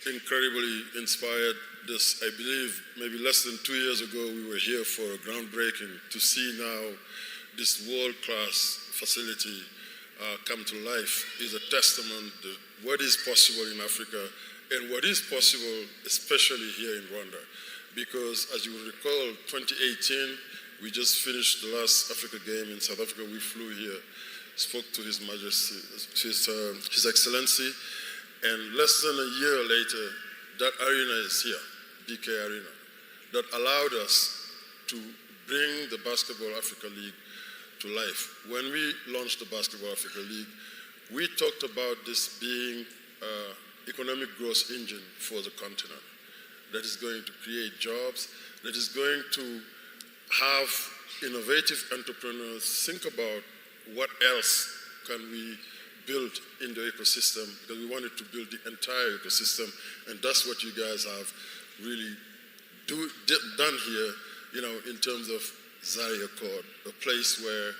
incredibly inspired. This, I believe, maybe less than 2 years ago, we were here for a groundbreaking. To see now this world-class facility come to life is a testament to what is possible in Africa and what is possible, especially here in Rwanda. Because as you will recall, 2018, we just finished the last Africa game in South Africa. We flew here, spoke to His Majesty, His Excellency, and less than a year later, that arena is here, BK Arena, that allowed us to bring the Basketball Africa League to life. When we launched the Basketball Africa League, we talked about this being an economic growth engine for the continent that is going to create jobs, that is going to have innovative entrepreneurs think about what else can we build in the ecosystem, because we wanted to build the entire ecosystem, and that's what you guys have really done here, in terms of Zaria Court, a place where,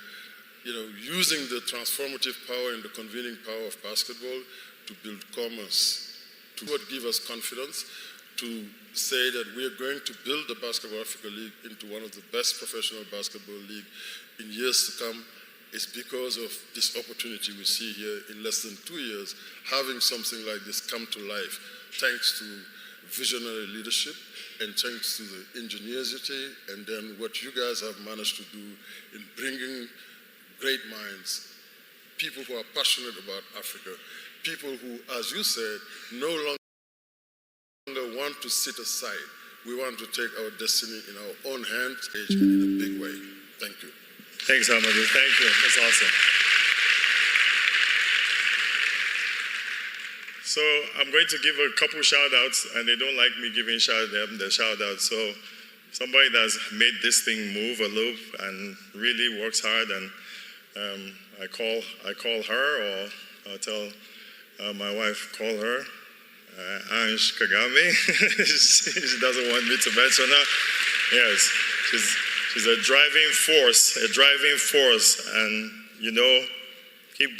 using the transformative power and the convening power of basketball to build commerce, to give us confidence to say that we are going to build the Basketball Africa League into one of the best professional basketball league in years to come. Is because of this opportunity we see here in less than 2 years, having something like this come to life, thanks to visionary leadership and thanks to the ingenuity and then what you guys have managed to do in bringing great minds, people who are passionate about Africa, people who, as you said, no longer want to sit aside. We want to take our destiny in our own hands in a big way. Thank you. Thanks, Amadou. Thank you. That's awesome. So I'm going to give a couple shout-outs, and they don't like me giving the shout-outs. So somebody that's made this thing move a little and really works hard, and I call her, or I'll tell my wife, call her, Ange Kagame. She doesn't want me to mention her. Yes, she's a driving force, and keep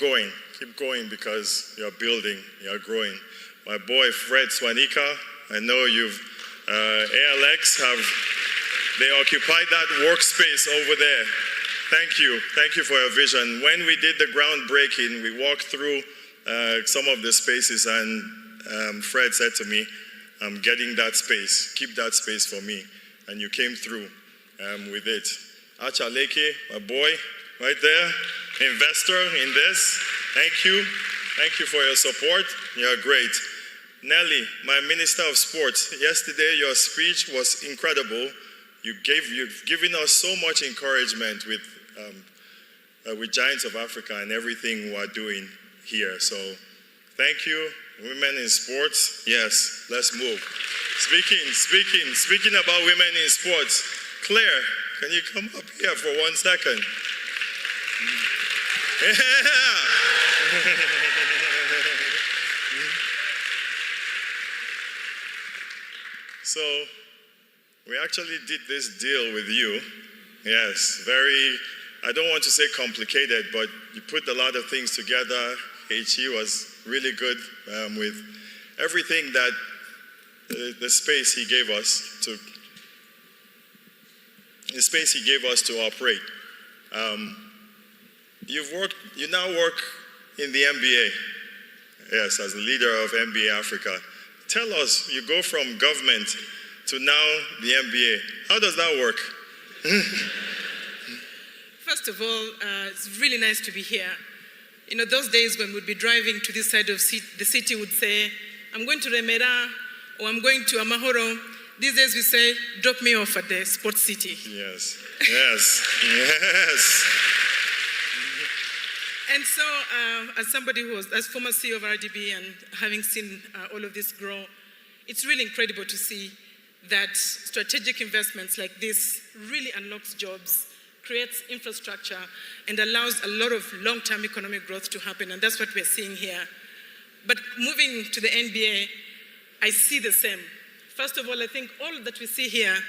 going because you're building, you're growing. My boy Fred Swanika, I know you've, ALX they occupied that workspace over there. Thank you for your vision. When we did the groundbreaking, we walked through some of the spaces, and Fred said to me, I'm getting that space, keep that space for me. And you came through with it. Acha Leke, my boy, right there, investor in this. Thank you for your support. You're great. Nelly, my Minister of Sports, yesterday your speech was incredible. You've given us so much encouragement with Giants of Africa and everything we're doing here. So thank you. Women in sports, yes, let's move. Speaking about women in sports, Claire, can you come up here for 1 second? Yeah. So, we actually did this deal with you. Yes, I don't want to say complicated, but you put a lot of things together. HE was really good with everything that the space he gave us to operate. You now work in the NBA, yes, as the leader of NBA Africa. Tell us, you go from government to now the NBA. How does that work? First of all, it's really nice to be here. Those days when we'd be driving to this side of the city, would say, I'm going to Remera, or I'm going to Amahoro. These days we say, drop me off at the sports city. Yes. And so, as somebody as former CEO of RDB and having seen all of this grow, it's really incredible to see that strategic investments like this really unlocks jobs, creates infrastructure, and allows a lot of long-term economic growth to happen, and that's what we're seeing here. But moving to the NBA, I see the same. First of all, I think all that we see here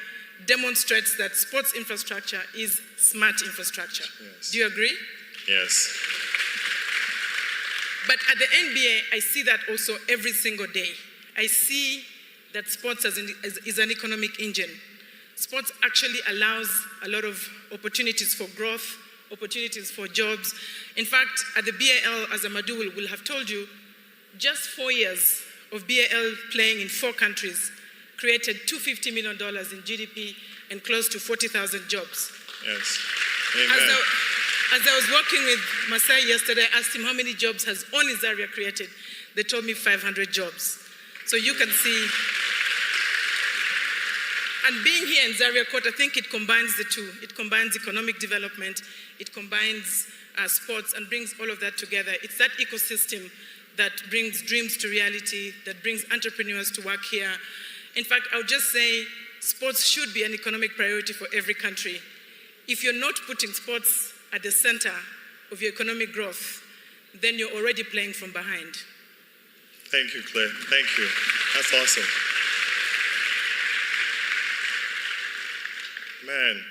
demonstrates that sports infrastructure is smart infrastructure. Yes. Do you agree? Yes. But at the NBA, I see that also every single day. I see that sports is an economic engine. Sports actually allows a lot of opportunities for growth, opportunities for jobs. In fact, at the BAL, as Amadou will have told you, just 4 years of BAL playing in 4 countries created $250 million in GDP and close to 40,000 jobs. Yes. Amen. As I was working with Masai yesterday, I asked him how many jobs has only Zaria created. They told me 500 jobs. So you can see, and being here in Zaria Court, I think it combines the two. It combines economic development, it combines sports, and brings all of that together. It's that ecosystem that brings dreams to reality, that brings entrepreneurs to work here. In fact, I would just say sports should be an economic priority for every country. If you're not putting sports at the center of your economic growth, then you're already playing from behind. Thank you, Claire. Thank you. That's awesome. Man,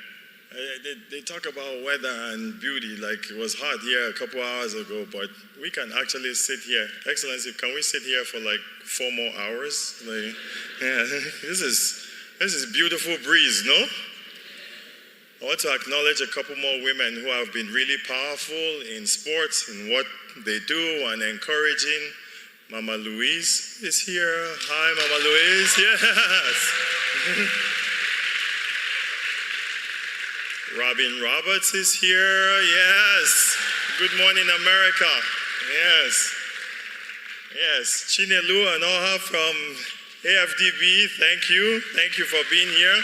they talk about weather and beauty like it was hot here a couple hours ago, but we can actually sit here. Excellency, can we sit here for like 4 more hours? Like, yeah, this is beautiful breeze, no? I want to acknowledge a couple more women who have been really powerful in sports, in what they do, and encouraging. Mama Louise is here. Hi, Mama Louise. Yes. Robin Roberts is here. Yes. Good morning, America. Yes. Yes. Chinelu Anoha from AFDB. Thank you. Thank you for being here.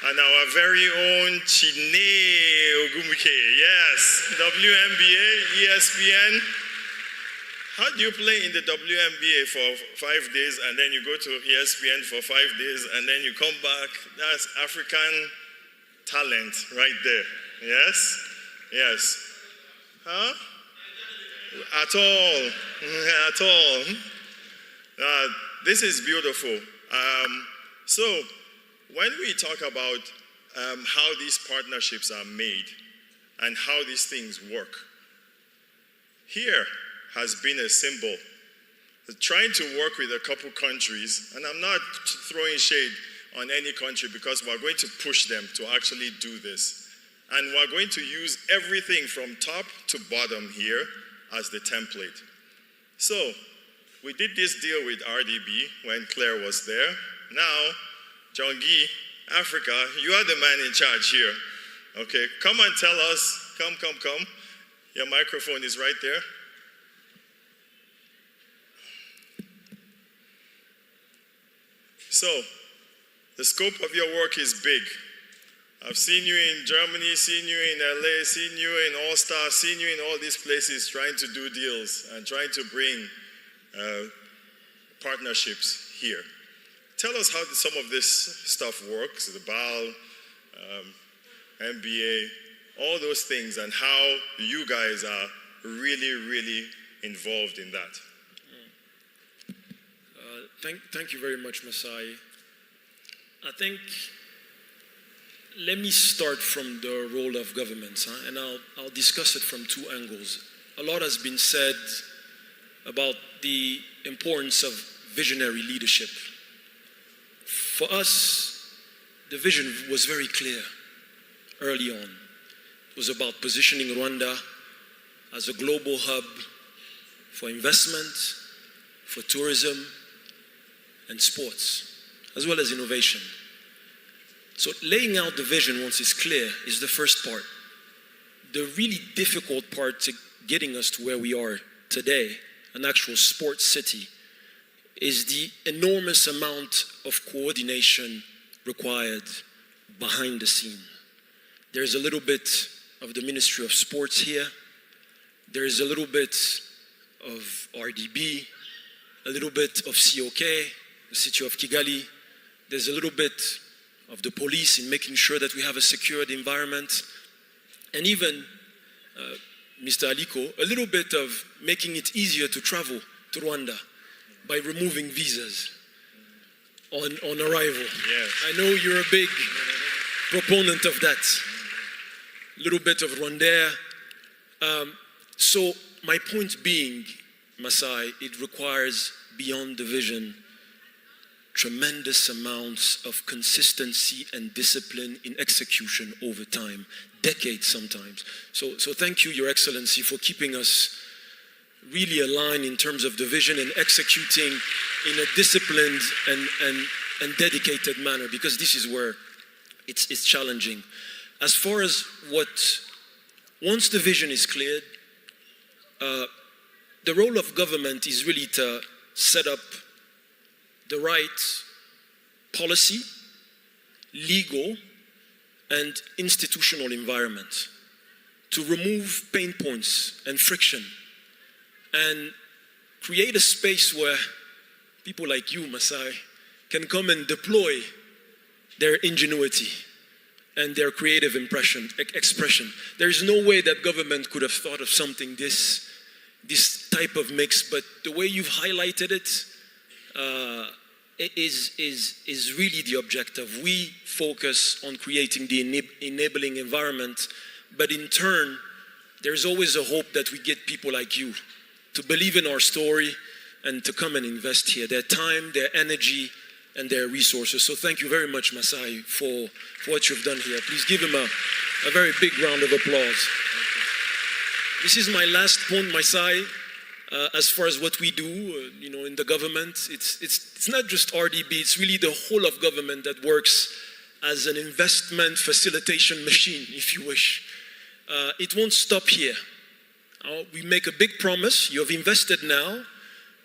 And our very own Chine Ogumuke. Yes. WNBA, ESPN. How do you play in the WNBA for 5 days and then you go to ESPN for 5 days and then you come back? That's African talent right there. Yes? Yes. Huh? At all. At all. This is beautiful. So, when we talk about how these partnerships are made and how these things work, here has been a symbol. Trying to work with a couple countries, and I'm not throwing shade on any country because we're going to push them to actually do this. And we're going to use everything from top to bottom here as the template. So, we did this deal with RDB when Claire was there. Now, John Guy, Africa, you are the man in charge here. Okay, come and tell us, come. Your microphone is right there. So, the scope of your work is big. I've seen you in Germany, seen you in LA, seen you in All Star, seen you in all these places trying to do deals and trying to bring partnerships here. Tell us how some of this stuff works, the BAL, MBA, all those things, and how you guys are really, really involved in that. Thank you very much, Masai. I think, let me start from the role of governments, and I'll discuss it from 2 angles. A lot has been said about the importance of visionary leadership. For us, the vision was very clear early on. It was about positioning Rwanda as a global hub for investment, for tourism, and sports, as well as innovation. So laying out the vision once it's clear is the first part. The really difficult part to getting us to where we are today, an actual sports city, is the enormous amount of coordination required behind the scene. There's a little bit of the Ministry of Sports here. There's a little bit of RDB, a little bit of COK, the city of Kigali. There's a little bit of the police in making sure that we have a secured environment. And even, Mr. Aliko, a little bit of making it easier to travel to Rwanda by removing visas on arrival. Yes. I know you're a big proponent of that. A little bit of Rwanda. So my point being, Masai, it requires beyond the vision, tremendous amounts of consistency and discipline in execution over time, decades sometimes. So thank you, Your Excellency, for keeping us really aligned in terms of the vision and executing in a disciplined and dedicated manner, because this is where it's challenging. As far as once the vision is cleared, the role of government is really to set up the right policy, legal, and institutional environment to remove pain points and friction and create a space where people like you, Masai, can come and deploy their ingenuity and their creative expression. There is no way that government could have thought of something this type of mix, but the way you've highlighted it is really the objective. We focus on creating the enabling environment, but in turn, there's always a hope that we get people like you to believe in our story and to come and invest here, their time, their energy, and their resources. So thank you very much, Masai, for what you've done here. Please give him a very big round of applause. This is my last point, Masai. As far as what we do, in the government, it's not just RDB, it's really the whole of government that works as an investment facilitation machine, if you wish. It won't stop here. We make a big promise. You have invested now,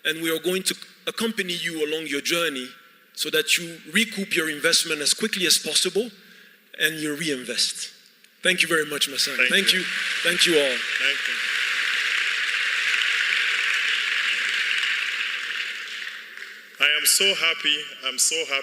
and we are going to accompany you along your journey so that you recoup your investment as quickly as possible and you reinvest. Thank you very much, Masai. Thank you. Thank you all. Thank you. I am so happy. I'm so happy.